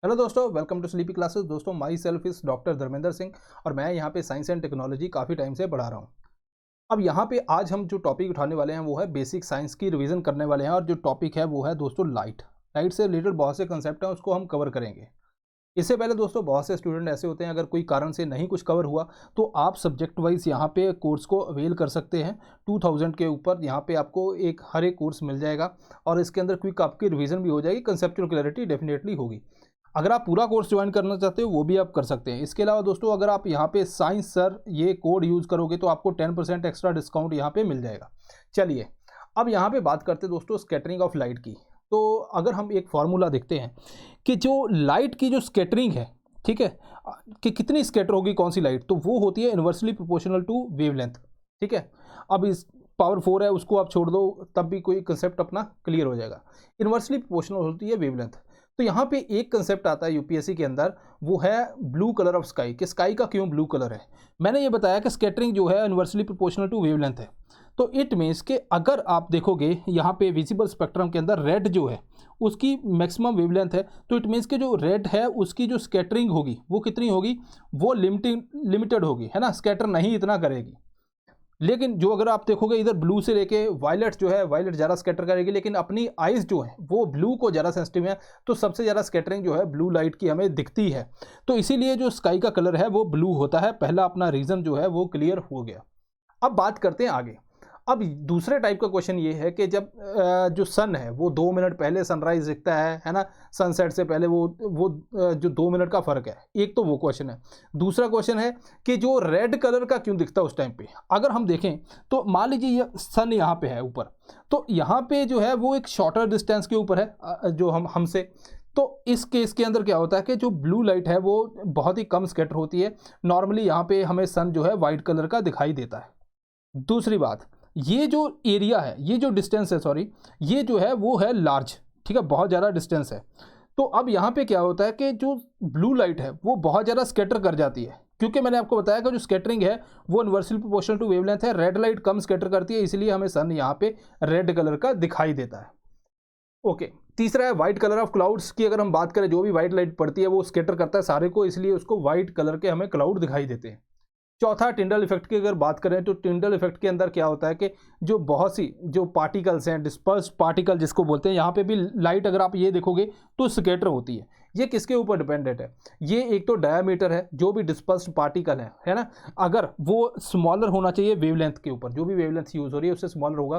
Hello दोस्तों, welcome to Sleepy Classes. दोस्तों, my self is doctor Dharmendra Singh और मैं यहाँ पे साइंस एंड टेक्नोलॉजी काफ़ी टाइम से पढ़ा रहा हूँ। अब यहाँ पे आज हम जो टॉपिक उठाने वाले हैं वो है बेसिक साइंस की रिवीजन करने वाले हैं और जो टॉपिक है वो है दोस्तों लाइट। लाइट से रिलेटेड बहुत से कंसेप्ट हैं, उसको हम कवर करेंगे। इससे पहले दोस्तों बहुत से स्टूडेंट ऐसे होते हैं, अगर कोई कारण से नहीं कुछ कवर हुआ तो आप सब्जेक्ट वाइज यहाँ पे कोर्स को अवेल कर सकते हैं। 2000 के ऊपर यहाँ पे आपको हर एक कोर्स मिल जाएगा और इसके अंदर क्विक आपकी रिवीजन भी हो जाएगी, कंसेप्चुअल क्लैरिटी डेफिनेटली होगी। अगर आप पूरा कोर्स ज्वाइन करना चाहते हो वो भी आप कर सकते हैं। इसके अलावा दोस्तों अगर आप यहाँ पे साइंस सर ये कोड यूज़ करोगे तो आपको 10% एक्स्ट्रा डिस्काउंट यहाँ पे मिल जाएगा। चलिए अब यहाँ पे बात करते हैं दोस्तों स्कैटरिंग ऑफ लाइट की। तो अगर हम एक फार्मूला देखते हैं कि जो लाइट की जो स्कैटरिंग है, ठीक है, कि कितनी स्कैटर होगी कौन सी लाइट, तो वो होती है इन्वर्सली प्रोपोर्शनल टू वेवलेंथ। ठीक है, अब इस पावर 4 है उसको आप छोड़ दो तब भी कोई कंसेप्ट अपना क्लियर हो जाएगा। इन्वर्सली प्रोपोर्शनल होती है वेवलेंथ। तो यहाँ पे एक कंसेप्ट आता है यूपीएससी के अंदर, वो है ब्लू कलर ऑफ स्काई, कि स्काई का क्यों ब्लू कलर है। मैंने ये बताया कि स्कैटरिंग जो है इन्वर्सली प्रोपोर्शनल टू वेवलेंथ है। तो इट मीन्स कि अगर आप देखोगे यहाँ पे विजिबल स्पेक्ट्रम के अंदर रेड जो है उसकी मैक्सिमम वेवलेंथ है, तो इट मीन्स कि जो रेड है उसकी जो स्कैटरिंग होगी वो कितनी होगी, वो लिमिटेड होगी, है ना, स्कैटर नहीं इतना करेगी। लेकिन जो अगर आप देखोगे इधर ब्लू से लेके वायलेट जो है, वायलेट ज़्यादा स्कैटर करेगी, लेकिन अपनी आइज़ जो है वो ब्लू को ज़्यादा सेंसिटिव है, तो सबसे ज़्यादा स्कैटरिंग जो है ब्लू लाइट की हमें दिखती है। तो इसीलिए जो स्काई का कलर है वो ब्लू होता है। पहला अपना रीज़न जो है वो क्लियर हो गया। अब बात करते हैं आगे। अब दूसरे टाइप का क्वेश्चन ये है कि जब जो सन है वो 2 मिनट पहले सनराइज दिखता है ना, सनसेट से पहले जो 2 मिनट का फ़र्क है, एक तो वो क्वेश्चन है। दूसरा क्वेश्चन है कि जो रेड कलर का क्यों दिखता है उस टाइम पे। अगर हम देखें तो मान लीजिए ये सन यहाँ पे है ऊपर, तो यहाँ पे जो है वो एक शॉर्टर डिस्टेंस के ऊपर है जो हमसे। तो इस केस के अंदर क्या होता है कि जो ब्लू लाइट है वो बहुत ही कम स्कैटर होती है। नॉर्मली यहाँ पे हमें सन जो है वाइट कलर का दिखाई देता है। दूसरी बात, ये जो एरिया है, ये जो डिस्टेंस है, सॉरी, ये जो है वो है लार्ज, ठीक है, बहुत ज़्यादा डिस्टेंस है। तो अब यहाँ पे क्या होता है कि जो ब्लू लाइट है वो बहुत ज़्यादा स्कैटर कर जाती है, क्योंकि मैंने आपको बताया कि जो स्कैटरिंग है वो इन्वर्सली प्रोपोर्शनल टू वेवलेंथ है। रेड लाइट कम स्कैटर करती है, इसलिए हमें सन यहाँ पे रेड कलर का दिखाई देता है। ओके, तीसरा है व्हाइट कलर ऑफ क्लाउड्स की। अगर हम बात करें, जो भी व्हाइट लाइट पड़ती है वो स्कैटर करता है सारे को, इसलिए उसको व्हाइट कलर के हमें क्लाउड दिखाई देते हैं। चौथा, टिंडल इफेक्ट की अगर बात करें तो टिंडल इफेक्ट के अंदर क्या होता है कि जो बहुत सी जो पार्टिकल्स हैं, डिस्पर्स्ड पार्टिकल जिसको बोलते हैं, यहाँ पे भी लाइट अगर आप ये देखोगे तो स्कैटर होती है। ये किसके ऊपर डिपेंडेंट है, ये एक तो डायमीटर है, जो भी डिस्पर्स्ड पार्टिकल है ना, अगर वो स्मॉलर होना चाहिए वेवलेंथ के ऊपर, जो भी वेवलेंथ यूज हो रही है उससे स्मॉलर होगा,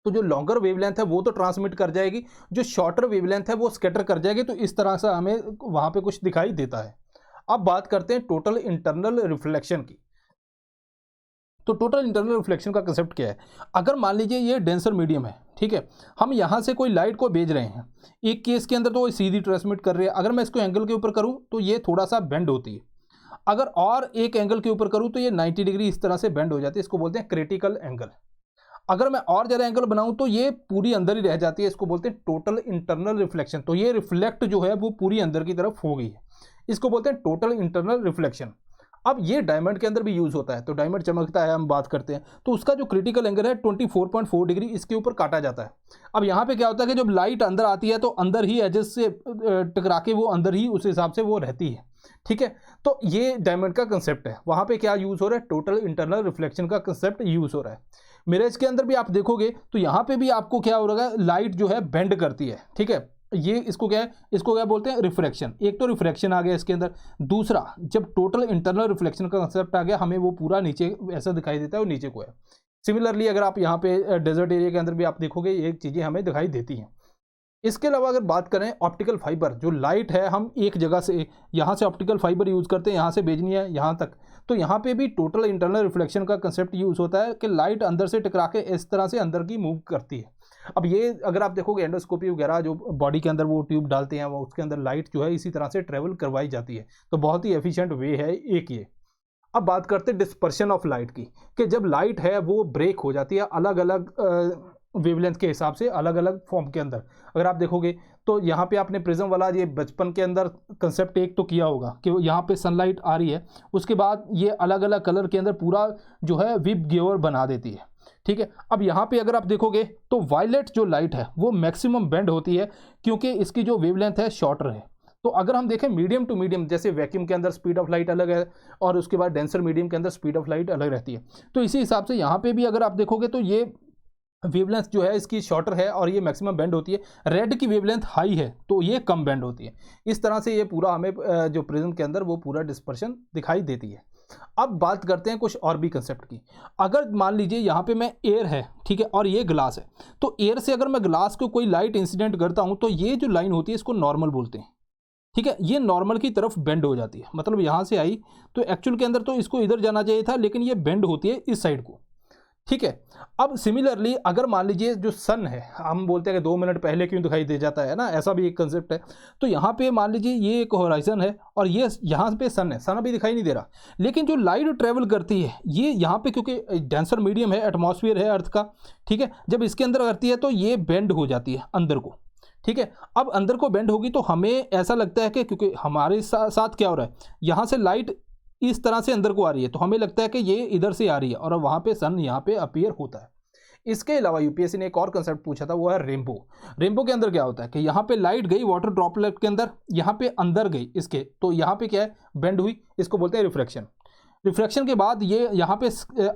तो जो लॉन्गर वेवलेंथ है वो तो ट्रांसमिट कर जाएगी, जो शॉर्टर वेवलेंथ है वो स्कैटर कर जाएगी। तो इस तरह से हमें वहाँ पे कुछ दिखाई देता है। अब बात करते हैं टोटल इंटरनल रिफ्लेक्शन की। तो टोटल इंटरनल रिफ्लेक्शन का कंसेप्ट क्या है। अगर मान लीजिए ये डेंसर मीडियम है, ठीक है, हम यहाँ से कोई लाइट को भेज रहे हैं, एक केस के अंदर तो वो सीधी ट्रांसमिट कर रही है, अगर मैं इसको एंगल के ऊपर करूँ तो ये थोड़ा सा बेंड होती है। अगर और एक एंगल के ऊपर करूँ तो ये 90 डिग्री इस तरह से बेंड हो जाती है, इसको बोलते हैं क्रिटिकल एंगल। अगर मैं और ज़्यादा एंगल बनाऊँ तो ये पूरी अंदर ही रह जाती है, इसको बोलते हैं टोटल इंटरनल रिफ्लेक्शन। तो ये रिफ्लेक्ट जो है वो पूरी अंदर की तरफ हो गई है, इसको बोलते हैं टोटल इंटरनल रिफ्लेक्शन। अब ये डायमंड के अंदर भी यूज़ होता है, तो डायमंड चमकता है, हम बात करते हैं, तो उसका जो क्रिटिकल एंगल है 24.4 डिग्री इसके ऊपर काटा जाता है। अब यहाँ पे क्या होता है कि जब लाइट अंदर आती है तो अंदर ही एजेस से टकरा के वो अंदर ही उस हिसाब से वो रहती है, ठीक है। तो ये डायमंड का कंसेप्ट है। वहाँ पे क्या यूज़ हो रहा है, टोटल इंटरनल रिफ्लेक्शन का कंसेप्ट यूज़ हो रहा है। मिरर्स के अंदर भी आप देखोगे तो यहाँ पे भी आपको क्या हो रहा है, लाइट जो है बेंड करती है, ठीक है। ये इसको क्या है, इसको क्या बोलते हैं, रिफ्रैक्शन। एक तो रिफ्रैक्शन आ गया इसके अंदर। दूसरा, जब टोटल इंटरनल रिफ्लेक्शन का कंसेप्ट आ गया, हमें वो पूरा नीचे ऐसा दिखाई देता है और नीचे को है। सिमिलरली अगर आप यहाँ पे डेजर्ट एरिया के अंदर भी आप देखोगे ये चीज़ें हमें दिखाई देती हैं। इसके अलावा अगर बात करें ऑप्टिकल फाइबर, जो लाइट है हम एक जगह से, यहाँ से ऑप्टिकल फाइबर यूज़ करते हैं, यहाँ से भेजनी है यहाँ तक, तो यहाँ पे भी टोटल इंटरनल रिफ्लेक्शन का कंसेप्ट यूज़ होता है कि लाइट अंदर से टकरा के इस तरह से अंदर की मूव करती है। अब ये अगर आप देखोगे एंडोस्कोपी वगैरह जो बॉडी के अंदर वो ट्यूब डालते हैं, वो उसके अंदर लाइट जो है इसी तरह से ट्रेवल करवाई जाती है। तो बहुत ही एफिशिएंट वे है एक ये। अब बात करते हैं डिस्पर्शन ऑफ लाइट की, कि जब लाइट है वो ब्रेक हो जाती है अलग अलग वेवलेंथ के हिसाब से, अलग अलग फॉर्म के अंदर। अगर आप देखोगे तो यहाँ पे आपने प्रिज्म वाला ये बचपन के अंदर कंसेप्ट एक तो किया होगा कि यहाँ पे सनलाइट आ रही है, उसके बाद ये अलग अलग कलर के अंदर पूरा जो है विप गिवर बना देती है, ठीक है। अब यहाँ पे अगर आप देखोगे तो वायलेट जो लाइट है वो मैक्सिमम बेंड होती है, क्योंकि इसकी जो वेवलेंथ है शॉर्टर है। तो अगर हम देखें मीडियम टू मीडियम, जैसे वैक्यूम के अंदर स्पीड ऑफ लाइट अलग है और उसके बाद डेंसर मीडियम के अंदर स्पीड ऑफ लाइट अलग रहती है, तो इसी हिसाब से यहाँ पे भी अगर आप देखोगे तो ये वेवलेंथ जो है इसकी शॉर्टर है और ये मैक्सिमम बेंड होती है। रेड की वेवलेंथ हाई है तो ये कम बेंड होती है। इस तरह से ये पूरा हमें जो प्रिज्म के अंदर वो पूरा डिस्पर्शन दिखाई देती है। अब बात करते हैं कुछ और भी कंसेप्ट की। अगर मान लीजिए यहाँ पे मैं एयर है, ठीक है, और ये ग्लास है, तो एयर से अगर मैं ग्लास को कोई लाइट इंसिडेंट करता हूँ तो ये जो लाइन होती है इसको नॉर्मल बोलते हैं, ठीक है। ये नॉर्मल की तरफ बेंड हो जाती है, मतलब यहाँ से आई तो एक्चुअल के अंदर तो इसको इधर जाना चाहिए था, लेकिन ये बेंड होती है इस साइड को, ठीक है। अब सिमिलरली अगर मान लीजिए जो सन है, हम बोलते हैं कि 2 मिनट पहले क्यों दिखाई दे जाता है ना, ऐसा भी एक कंसेप्ट है। तो यहाँ पे मान लीजिए ये एक होराइजन है और ये यहाँ पे सन है, सन अभी दिखाई नहीं दे रहा, लेकिन जो लाइट ट्रेवल करती है ये यहाँ पे, क्योंकि डेंसर मीडियम है, एटमॉस्फेयर है अर्थ का, ठीक है, जब इसके अंदर करती है तो ये बेंड हो जाती है अंदर को, ठीक है। अब अंदर को बेंड होगी तो हमें ऐसा लगता है कि क्योंकि हमारे साथ क्या हो रहा है, यहाँ से लाइट इस तरह से अंदर को आ रही है तो हमें लगता है कि ये इधर से आ रही है और वहाँ पे सन यहाँ पे अपीयर होता है। इसके अलावा यूपीएससी ने एक और कंसेप्ट पूछा था, वो है रेनबो। रेनबो के अंदर क्या होता है कि यहाँ पे लाइट गई वाटर ड्रॉपलेट के अंदर, यहाँ पे अंदर गई इसके, तो यहाँ पे क्या है, बेंड हुई, इसको बोलते हैं रिफ्रैक्शन। रिफ्रैक्शन के बाद ये यहाँ पे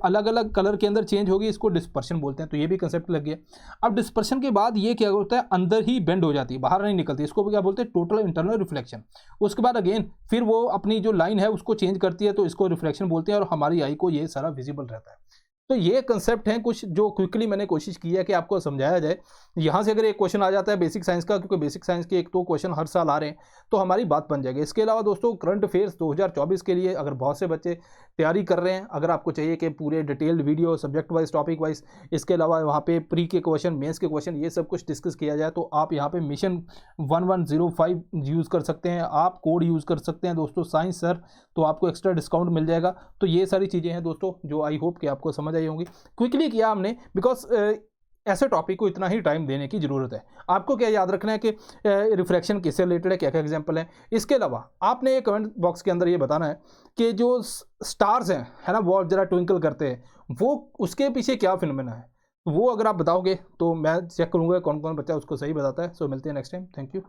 अलग अलग कलर के अंदर चेंज होगी, इसको डिस्पर्शन बोलते हैं। तो ये भी कंसेप्ट लग गया। अब डिस्पर्शन के बाद ये क्या होता है, अंदर ही बेंड हो जाती है, बाहर नहीं निकलती, इसको क्या बोलते हैं, टोटल इंटरनल रिफ्लेक्शन। उसके बाद अगेन फिर वो अपनी जो लाइन है उसको चेंज करती है, तो इसको रिफ्लेक्शन बोलते हैं और हमारी आई को ये सारा विजिबल रहता है। तो ये कंसेप्ट हैं कुछ जो क्विकली मैंने कोशिश की है कि आपको समझाया जाए। यहाँ से अगर एक क्वेश्चन आ जाता है बेसिक साइंस का, क्योंकि बेसिक साइंस के 1-2 क्वेश्चन हर साल आ रहे हैं, तो हमारी बात बन जाएगी। इसके अलावा दोस्तों करंट अफेयर्स 2024 के लिए अगर बहुत से बच्चे तैयारी कर रहे हैं, अगर आपको चाहिए कि पूरे detailed video subject wise, topic wise, इसके अलावा वहाँ पे प्री के क्वेश्चन, मेंस के क्वेश्चन, ये सब कुछ डिस्कस किया जाए, तो आप यहाँ पे मिशन 1105 यूज़ कर सकते हैं, आप कोड यूज़ कर सकते हैं दोस्तों साइंस सर, तो आपको एक्स्ट्रा डिस्काउंट मिल जाएगा। तो ये सारी चीज़ें हैं दोस्तों जो आई होप कि आपको समझ आई होंगी। क्विकली किया हमने बिकॉज ऐसे टॉपिक को इतना ही टाइम देने की ज़रूरत है। आपको क्या याद रखना है कि रिफ्रैक्शन किससे रिलेटेड है, क्या क्या एग्जांपल है। इसके अलावा आपने ये कमेंट बॉक्स के अंदर ये बताना है कि जो स्टार्स हैं, है ना, वो जरा ट्विंकल करते हैं, वो उसके पीछे क्या फिनोमेना है, वो अगर आप बताओगे तो मैं चेक करूँगा कौन कौन बच्चा उसको सही बताता है। सो मिलते हैं नेक्स्ट टाइम। Thank you.